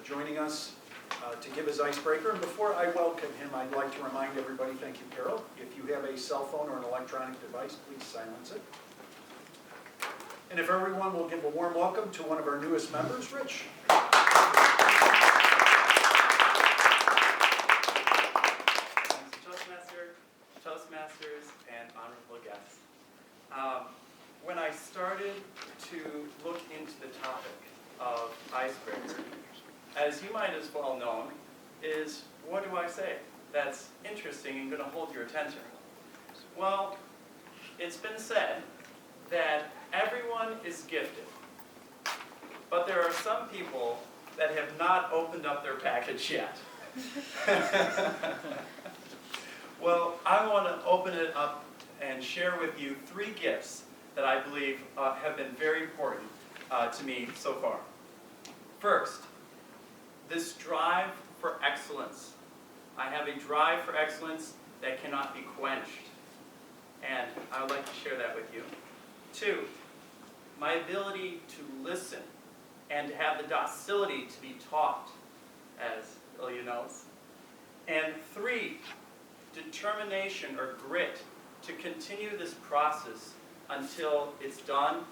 joining us to give his icebreaker. And before I welcome him, I'd like to remind everybody, thank you, Carol, if you have a cell phone or an electronic device, please silence it. And if everyone will give a warm welcome to one of our newest members, Rich. Toastmasters, and honorable guests. When I started to look into the topic of Icebreaker, as you might as well know, is what do I say that's interesting and going to hold your attention? Well, it's been said that everyone is gifted, but there are some people that have not opened up their package yet. Well, I want to open it up and share with you 3 gifts that I believe have been very important to me so far. First, this drive for excellence. I have a drive for excellence that cannot be quenched, and I would like to share that with you. 2, my ability to listen and to have the docility to be taught, as Ilya knows. And 3, determination or grit to continue this process until it's done,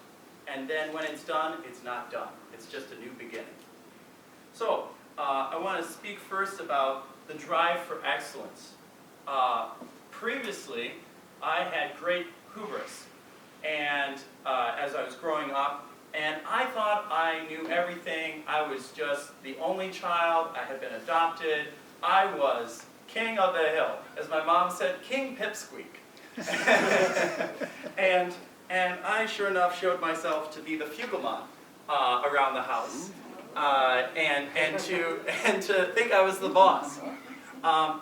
and then when it's done, it's not done. It's just a new beginning. So, I want to speak first about the drive for excellence. Previously, I had great hubris, and as I was growing up, and I thought I knew everything. I was just the only child. I had been adopted. I was king of the hill. As my mom said, King Pipsqueak. and I sure enough showed myself to be the fugleman around the house, and to think I was the boss.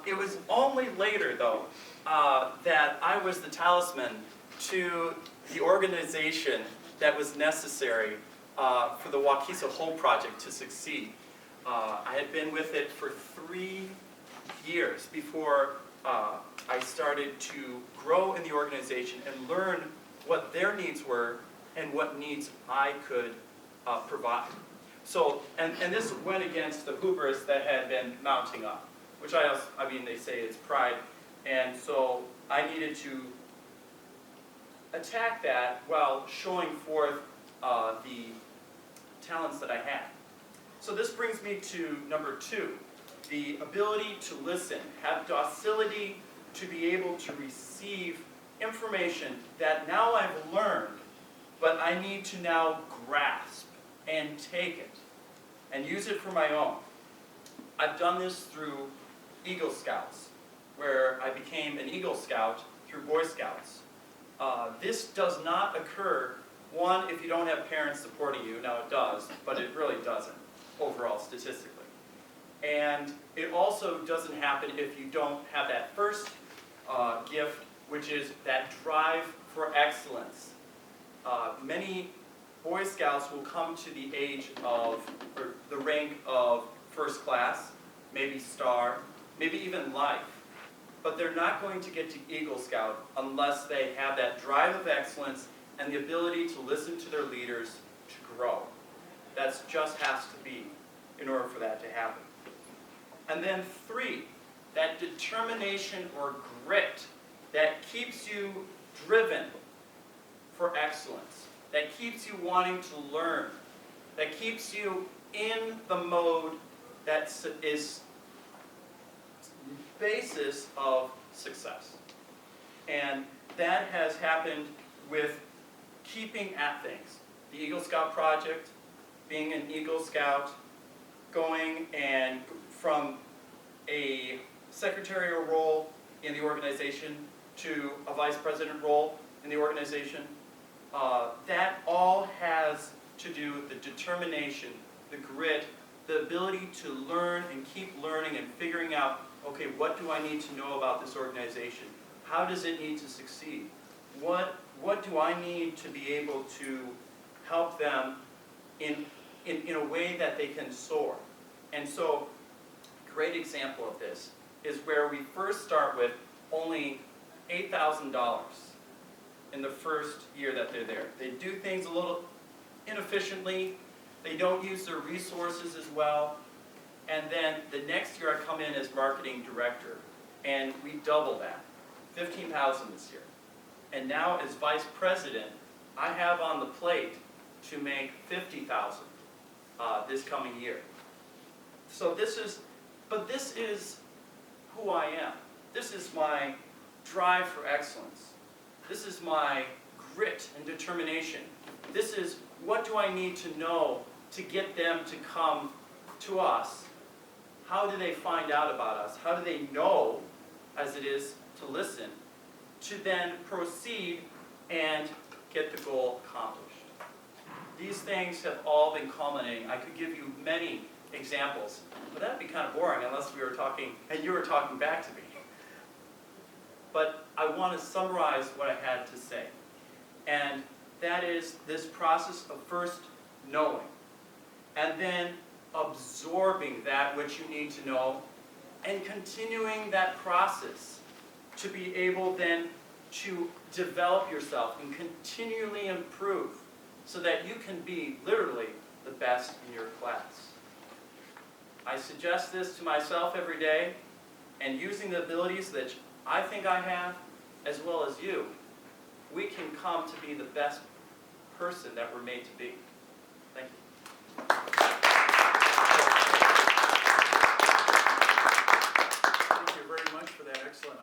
It was only later, though, that I was the talisman to the organization that was necessary for the Waukesha Whole Project to succeed. I had been with it for 3 years before I started to grow in the organization and learn what their needs were and what needs I could provide. So, and this went against the hubris that had been mounting up, which they say it's pride, and so I needed to attack that while showing forth the talents that I had. So this brings me to number 2. The ability to listen, have docility to be able to receive information that now I've learned, but I need to now grasp and take it and use it for my own. I've done this through Eagle Scouts, where I became an Eagle Scout through Boy Scouts. This does not occur, one, if you don't have parents supporting you. Now it does, but it really doesn't, overall, statistically. And it also doesn't happen if you don't have that first gift, which is that drive for excellence. Many Boy Scouts will come to the age of, or the rank of first class, maybe star, maybe even life. But they're not going to get to Eagle Scout unless they have that drive of excellence and the ability to listen to their leaders to grow. That just has to be in order for that to happen. And then 3, that determination or grit that keeps you driven for excellence, that keeps you wanting to learn, that keeps you in the mode that is basis of success. And that has happened with keeping at things. The Eagle Scout Project, being an Eagle Scout, going and from a secretarial role in the organization to a vice president role in the organization. That all has to do with the determination, the grit, the ability to learn and keep learning and figuring out, okay, what do I need to know about this organization? How does it need to succeed? What do I need to be able to help them in a way that they can soar? And so, a great example of this is where we first start with only $8,000 in the first year that they're there. They do things a little inefficiently. They don't use their resources as well. And then the next year I come in as marketing director, and we double that, 15,000 this year. And now as vice president, I have on the plate to make 50,000 this coming year. So this is who I am. This is my drive for excellence. This is my grit and determination. This is what do I need to know to get them to come to us. How do they find out about us? How do they know, as it is to listen, to then proceed and get the goal accomplished? These things have all been culminating. I could give you many examples, but that'd be kind of boring unless we were talking, and you were talking back to me. But I want to summarize what I had to say. And that is this process of first knowing, and then absorbing that which you need to know, and continuing that process to be able then to develop yourself and continually improve so that you can be literally the best in your class. I suggest this to myself every day, and using the abilities that I think I have, as well as you, we can come to be the best person that we're made to be. Thank you.